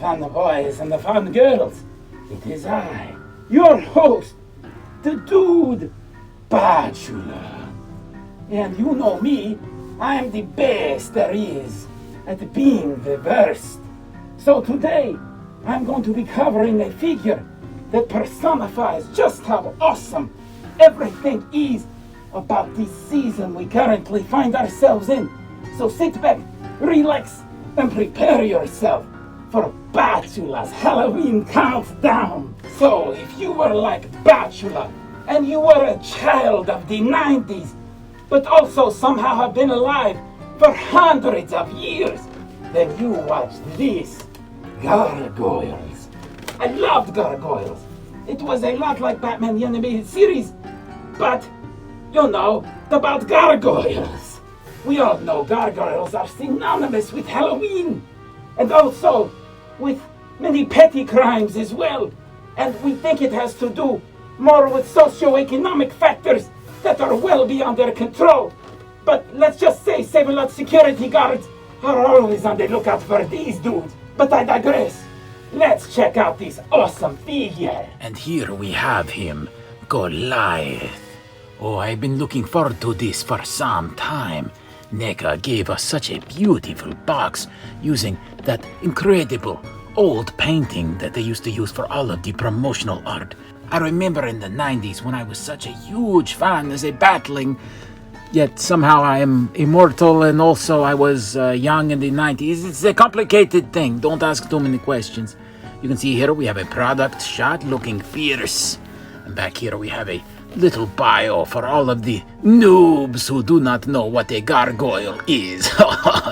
fun boys and the fun girls. It is I, your host, the dude, Batula. And you know me, I am the best there is at being the worst. So today, I'm going to be covering a figure that personifies just how awesome everything is about this season we currently find ourselves in. So sit back, relax, and prepare yourself for Batula's Halloween countdown. So if you were like Batula, and you were a child of the 90s, but also somehow have been alive for hundreds of years, then you watched this, Gargoyles. I loved Gargoyles. It was a lot like Batman the Animated Series, but, you know, about gargoyles. We all know gargoyles are synonymous with Halloween, and also with many petty crimes as well. And we think it has to do more with socioeconomic factors that are well beyond their control. But let's just say Save-A-Lot security guards are always on the lookout for these dudes. But I digress. Let's check out this awesome figure. And here we have him, Goliath. Oh, I've been looking forward to this for some time. Neca gave us such a beautiful box using that incredible old painting that they used to use for all of the promotional art. I remember in the 90s when I was such a huge fan as a battling, yet somehow I am immortal, and also I was young in the 90s. It's a complicated thing. Don't ask too many questions. You can see here we have a product shot looking fierce. And back here we have a little bio for all of the noobs who do not know what a gargoyle is.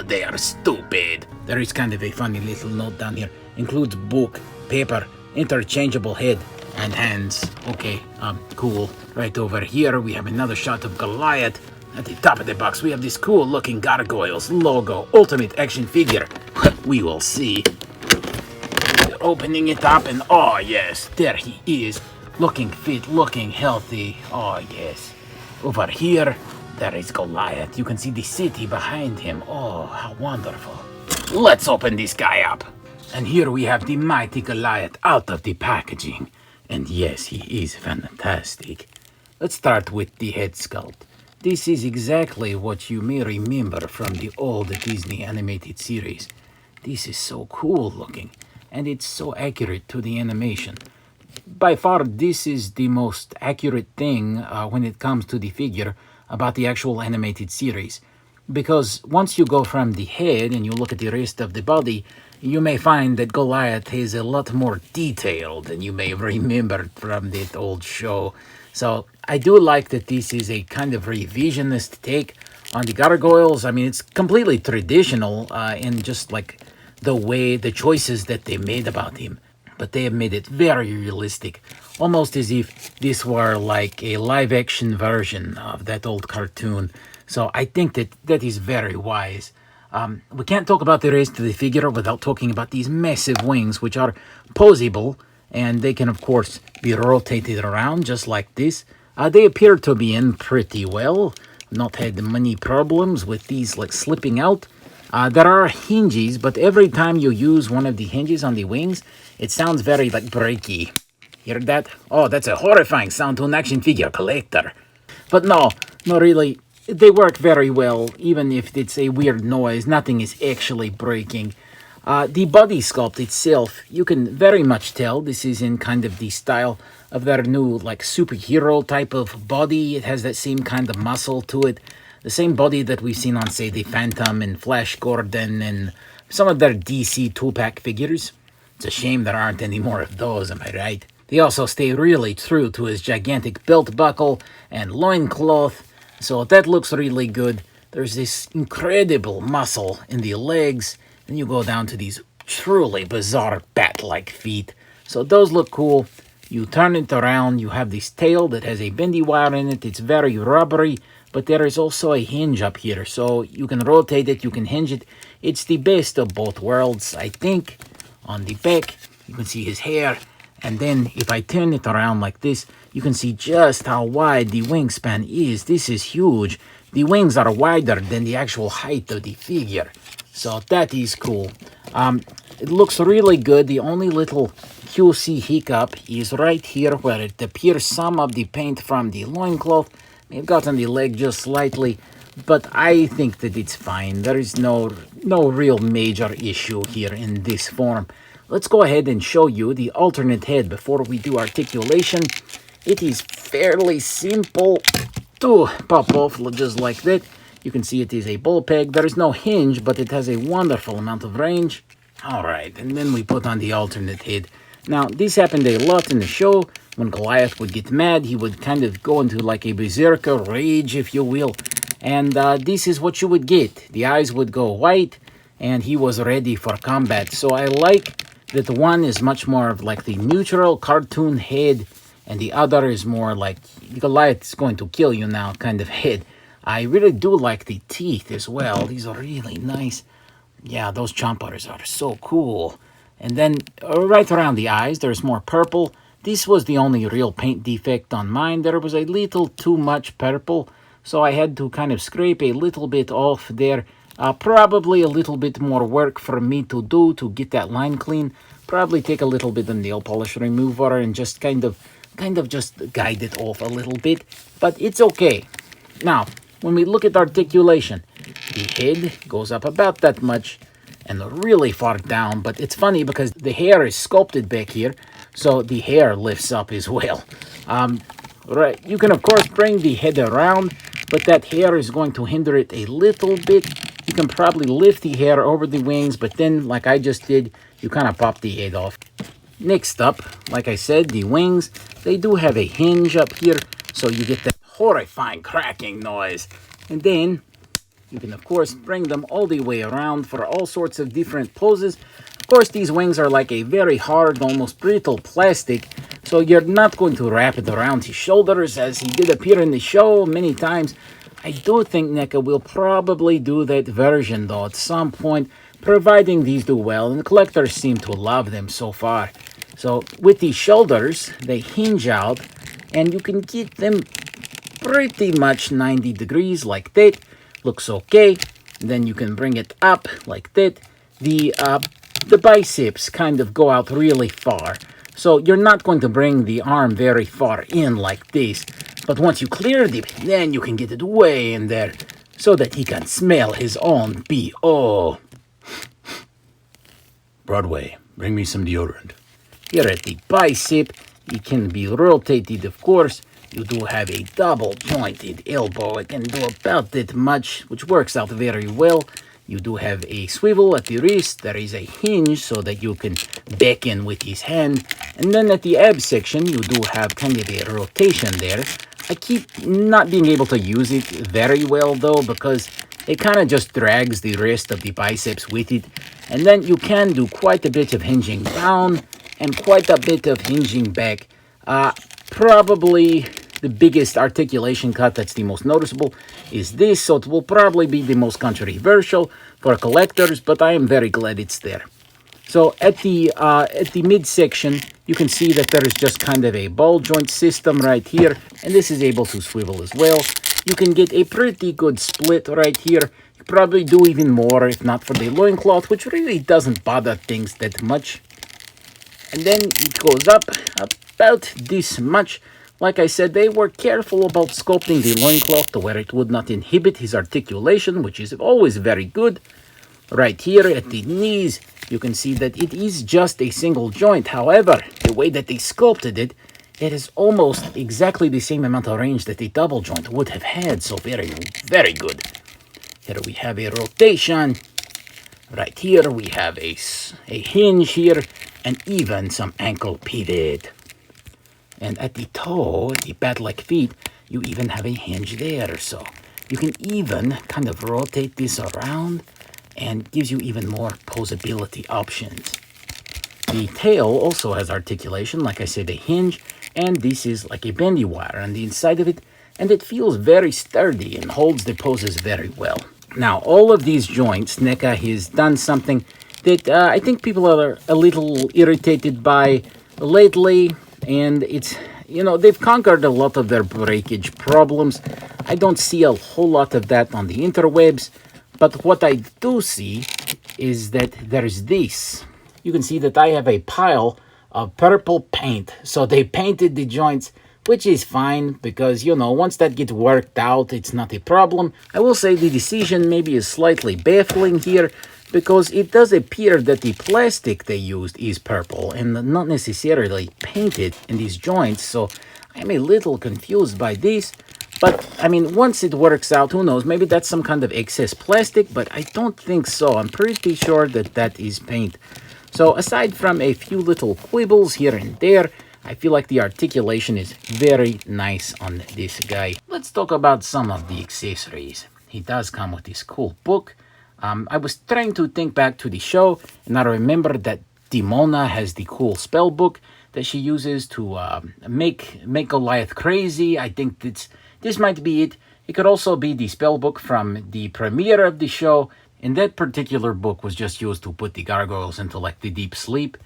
They are stupid. There is kind of a funny little note down here. Includes book, paper, interchangeable head, and hands. Okay, cool. Right over here we have another shot of Goliath. At the top of the box we have this cool looking Gargoyles logo, ultimate action figure. We will see. We're opening it up, and oh yes, there he is. Looking fit, looking healthy. Oh yes. Over here, there is Goliath. You can see the city behind him. Oh, how wonderful. Let's open this guy up. And here we have the mighty Goliath out of the packaging. And yes, he is fantastic. Let's start with the head sculpt. This is exactly what you may remember from the old Disney animated series. This is so cool looking, and it's so accurate to the animation. By far, this is the most accurate thing when it comes to the figure about the actual animated series. Because once you go from the head and you look at the rest of the body, you may find that Goliath is a lot more detailed than you may remember from that old show. So I do like that this is a kind of revisionist take on the Gargoyles. I mean, it's completely traditional in just like the choices that they made about him. But they have made it very realistic, almost as if this were like a live-action version of that old cartoon. So I think that is very wise. We can't talk about the rest of the figure without talking about these massive wings, which are poseable, and they can, of course, be rotated around just like this. They appear to be in pretty well. Not had many problems with these like slipping out. There are hinges, but every time you use one of the hinges on the wings, it sounds very like breaky. Hear that? Oh, that's a horrifying sound to an action figure collector. But no, really. They work very well, even if it's a weird noise. Nothing is actually breaking. The body sculpt itself, you can very much tell this is in kind of the style of their new like superhero type of body. It has that same kind of muscle to it. The same body that we've seen on, say, the Phantom and Flash Gordon and some of their DC 2-pack figures. It's a shame there aren't any more of those, am I right? They also stay really true to his gigantic belt buckle and loincloth, so that looks really good. There's this incredible muscle in the legs, and you go down to these truly bizarre bat-like feet. So those look cool. You turn it around, you have this tail that has a bendy wire in it. It's very rubbery, but there is also a hinge up here, so you can rotate it, you can hinge it. It's the best of both worlds, I think. On the back, you can see his hair, and then if I turn it around like this, you can see just how wide the wingspan is. This is huge. The wings are wider than the actual height of the figure, so that is cool. it looks really good. The only little QC hiccup is right here where it appears some of the paint from the loincloth may have gotten the leg just slightly, but I think that it's fine. There is no real major issue here in this form. Let's go ahead and show you the alternate head before we do articulation. It is fairly simple to pop off just like that. You can see it is a ball peg. There is no hinge, but it has a wonderful amount of range. All right, and then we put on the alternate head. Now, this happened a lot in the show. When Goliath would get mad, he would kind of go into like a berserker rage, if you will. And this is what you would get. The eyes would go white, and he was ready for combat. So I like that the one is much more of like the neutral cartoon head, and the other is more like Goliath is going to kill you now kind of head. I really do like the teeth as well. These are really nice. Yeah, those chompers are so cool. And then right around the eyes, there's more purple. This was the only real paint defect on mine. There was a little too much purple, so I had to kind of scrape a little bit off there. Probably a little bit more work for me to do to get that line clean. Probably take a little bit of nail polish remover and just kind of just guide it off a little bit. But it's okay. Now, when we look at articulation, the head goes up about that much and really far down, but it's funny because the hair is sculpted back here, so the hair lifts up as well. Right, you can of course bring the head around, but that hair is going to hinder it a little bit. You can probably lift the hair over the wings, but then, like I just did, you kind of pop the head off. Next up, like I said, the wings, they do have a hinge up here, so you get that horrifying cracking noise. And then you can, of course, bring them all the way around for all sorts of different poses. Of course, these wings are like a very hard, almost brittle plastic, so you're not going to wrap it around his shoulders as he did appear in the show many times. I do think Neca will probably do that version, though, at some point, providing these do well, and the collectors seem to love them so far. So, with these shoulders, they hinge out, and you can get them pretty much 90 degrees like that. Looks okay. Then you can bring it up like that. The biceps kind of go out really far. So you're not going to bring the arm very far in like this. But once you clear it, then you can get it way in there so that he can smell his own B.O. Broadway, bring me some deodorant. Here at the bicep, it can be rotated, of course. You do have a double jointed elbow. It can do about that much, which works out very well. You do have a swivel at the wrist. There is a hinge so that you can back in with his hand. And then at the ab section, you do have kind of a rotation there. I keep not being able to use it very well, though, because it kind of just drags the rest of the biceps with it. And then you can do quite a bit of hinging down and quite a bit of hinging back. Probably the biggest articulation cut that's the most noticeable is this, so it will probably be the most controversial for collectors, but I am very glad it's there. So at the midsection, you can see that there is just kind of a ball joint system right here, and this is able to swivel as well. You can get a pretty good split right here. You probably do even more if not for the loincloth, which really doesn't bother things that much. And then it goes up about this much. Like I said, they were careful about sculpting the loincloth to where it would not inhibit his articulation, which is always very good. Right here at the knees, you can see that it is just a single joint. However, the way that they sculpted it, it is almost exactly the same amount of range that a double joint would have had. So very, very good. Here we have a rotation. Right here we have a hinge here, and even some ankle pivot. And at the toe, the bat-like feet, you even have a hinge there. So you can even kind of rotate this around and gives you even more posability options. The tail also has articulation, like I said, a hinge, and this is like a bendy wire on the inside of it, and it feels very sturdy and holds the poses very well. Now, all of these joints, Neca has done something that I think people are a little irritated by lately, and it's, you know, they've conquered a lot of their breakage problems. I don't see a whole lot of that on the interwebs, but what I do see is that there's this. you can see that I have a pile of purple paint. So they painted the joints, which is fine because, you know, once that gets worked out, it's not a problem. I will say the decision maybe is slightly baffling here because it does appear that the plastic they used is purple and not necessarily painted in these joints. So I'm a little confused by this. But, I mean, once it works out, who knows? Maybe that's some kind of excess plastic, but I don't think so. I'm pretty sure that that is paint. So, aside from a few little quibbles here and there, I feel like the articulation is very nice on this guy. Let's talk about some of the accessories. He does come with this cool book. I was trying to think back to the show, and I remember that Dimona has the cool spell book that she uses to make Goliath crazy. I think this might be it. It could also be the spell book from the premiere of the show, and that particular book was just used to put the gargoyles into like the deep sleep.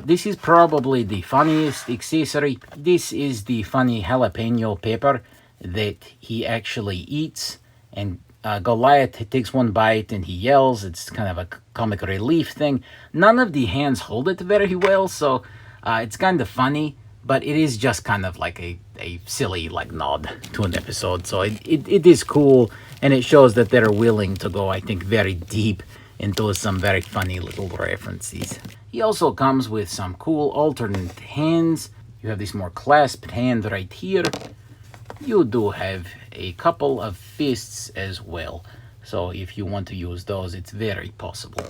This is probably the funniest accessory. This is the funny jalapeno pepper that he actually eats, and Goliath takes one bite and he yells. It's kind of a comic relief thing. None of the hands hold it very well, so it's kind of funny, but it is just kind of like a silly like nod to an episode. So it is cool, and it shows that they're willing to go, I think, very deep into some very funny little references. He also comes with some cool alternate hands. You have this more clasped hand right here. You do have a couple of fists as well. So if you want to use those, it's very possible.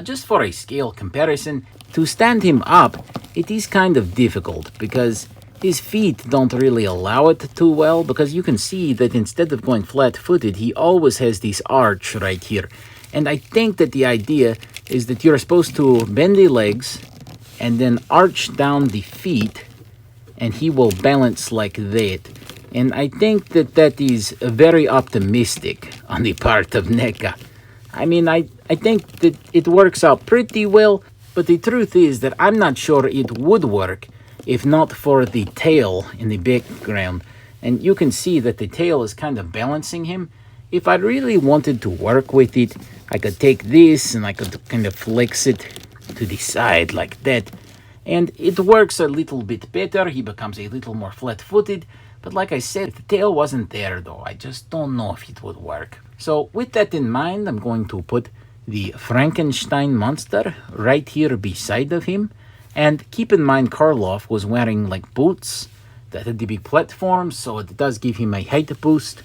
Just for a scale comparison, to stand him up, it is kind of difficult because his feet don't really allow it too well, because you can see that instead of going flat-footed, he always has this arch right here. And I think that the idea is that you're supposed to bend the legs and then arch down the feet, and he will balance like that. And I think that that is very optimistic on the part of Neca. I mean, I think that it works out pretty well, but the truth is that I'm not sure it would work if not for the tail in the background. And you can see that the tail is kind of balancing him. If I really wanted to work with it, I could take this and I could kind of flex it to the side like that. And it works a little bit better. He becomes a little more flat-footed. But like I said, if the tail wasn't there though, I just don't know if it would work. So with that in mind, I'm going to put the Frankenstein monster right here beside of him. And keep in mind, Karloff was wearing like boots that had the big platforms, so it does give him a height boost.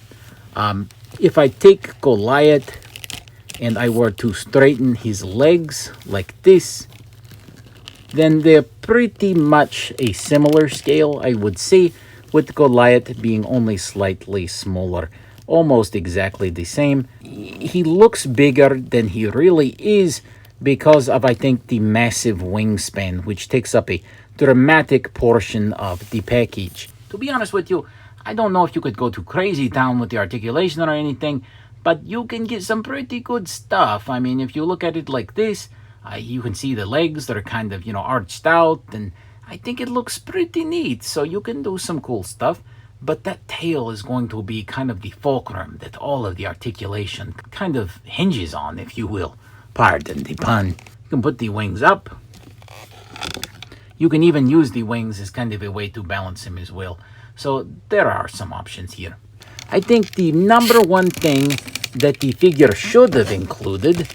If I take Goliath and I were to straighten his legs like this, then they're pretty much a similar scale, I would say, with Goliath being only slightly smaller, almost exactly the same. He looks bigger than he really is because of, I think, the massive wingspan, which takes up a dramatic portion of the package. To be honest with you, I don't know if you could go too crazy town with the articulation or anything, but you can get some pretty good stuff. I mean, if you look at it like this, you can see the legs that are kind of, arched out, and I think it looks pretty neat, so you can do some cool stuff. But that tail is going to be kind of the fulcrum that all of the articulation kind of hinges on, if you will. Pardon the pun. You can put the wings up. You can even use the wings as kind of a way to balance him as well. So there are some options here. I think the number one thing that the figure should have included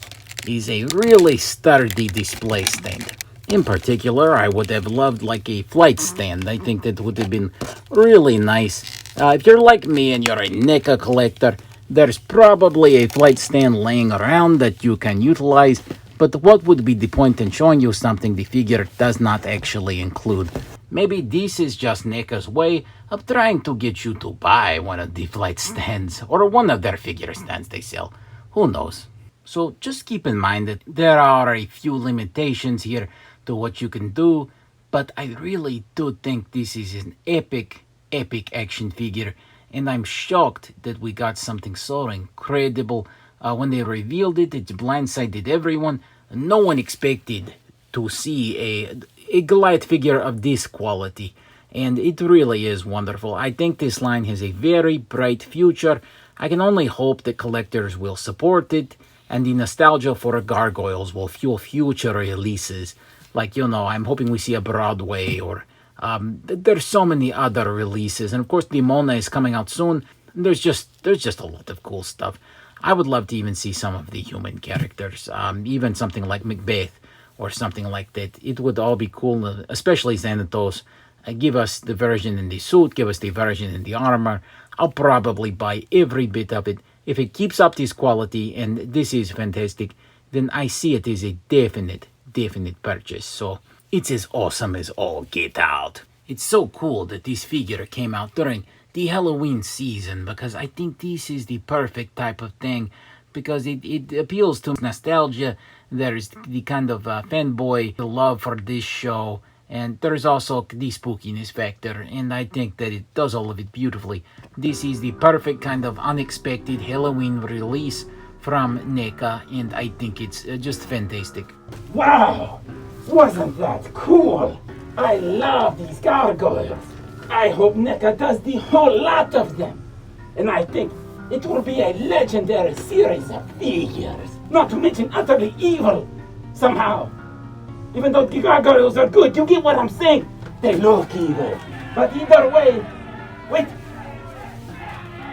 is a really sturdy display stand. In particular, I would have loved like a flight stand. I think that would have been really nice. If you're like me and you're a Neca collector, there's probably a flight stand laying around that you can utilize, but what would be the point in showing you something the figure does not actually include? Maybe this is just Neca's way of trying to get you to buy one of the flight stands, or one of their figure stands they sell. Who knows? So just keep in mind that there are a few limitations here to what you can do, but I really do think this is an epic action figure, and I'm shocked that we got something so incredible. When they revealed it, it blindsided everyone. No one expected to see a Goliath figure of this quality, and it really is wonderful. I think this line has a very bright future. I can only hope that collectors will support it and the nostalgia for Gargoyles will fuel future releases. Like, I'm hoping we see a Broadway, or there's so many other releases. And of course, the Mona is coming out soon. There's just a lot of cool stuff. I would love to even see some of the human characters, even something like Macbeth or something like that. It would all be cool, especially Xanatos. Give us the version in the suit, give us the version in the armor. I'll probably buy every bit of it. If it keeps up this quality and this is fantastic, then I see it as a definite purchase. So it's as awesome as all get out. It's so cool that this figure came out during the Halloween season, because I think this is the perfect type of thing, because it appeals to nostalgia. There's the kind of fanboy love for this show, and there's also the spookiness factor, and I think that it does all of it beautifully. This is the perfect kind of unexpected Halloween release from Neca, and I think it's just fantastic. Wow! Wasn't that cool? I love these gargoyles. I hope Neca does the whole lot of them. And I think it will be a legendary series of figures. Not to mention utterly evil, somehow. Even though the gargoyles are good, you get what I'm saying? They look evil. But either way, wait.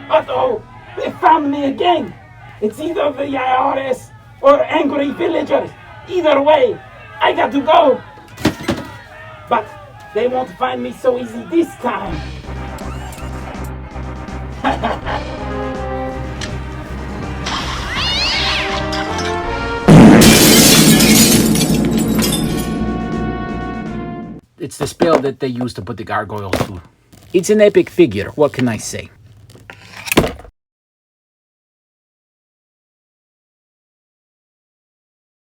Uh-oh, they found me again. It's either the IRS or angry villagers. Either way, I got to go. But they won't find me so easy this time. It's the spell that they use to put the gargoyles to. It's an epic figure, what can I say?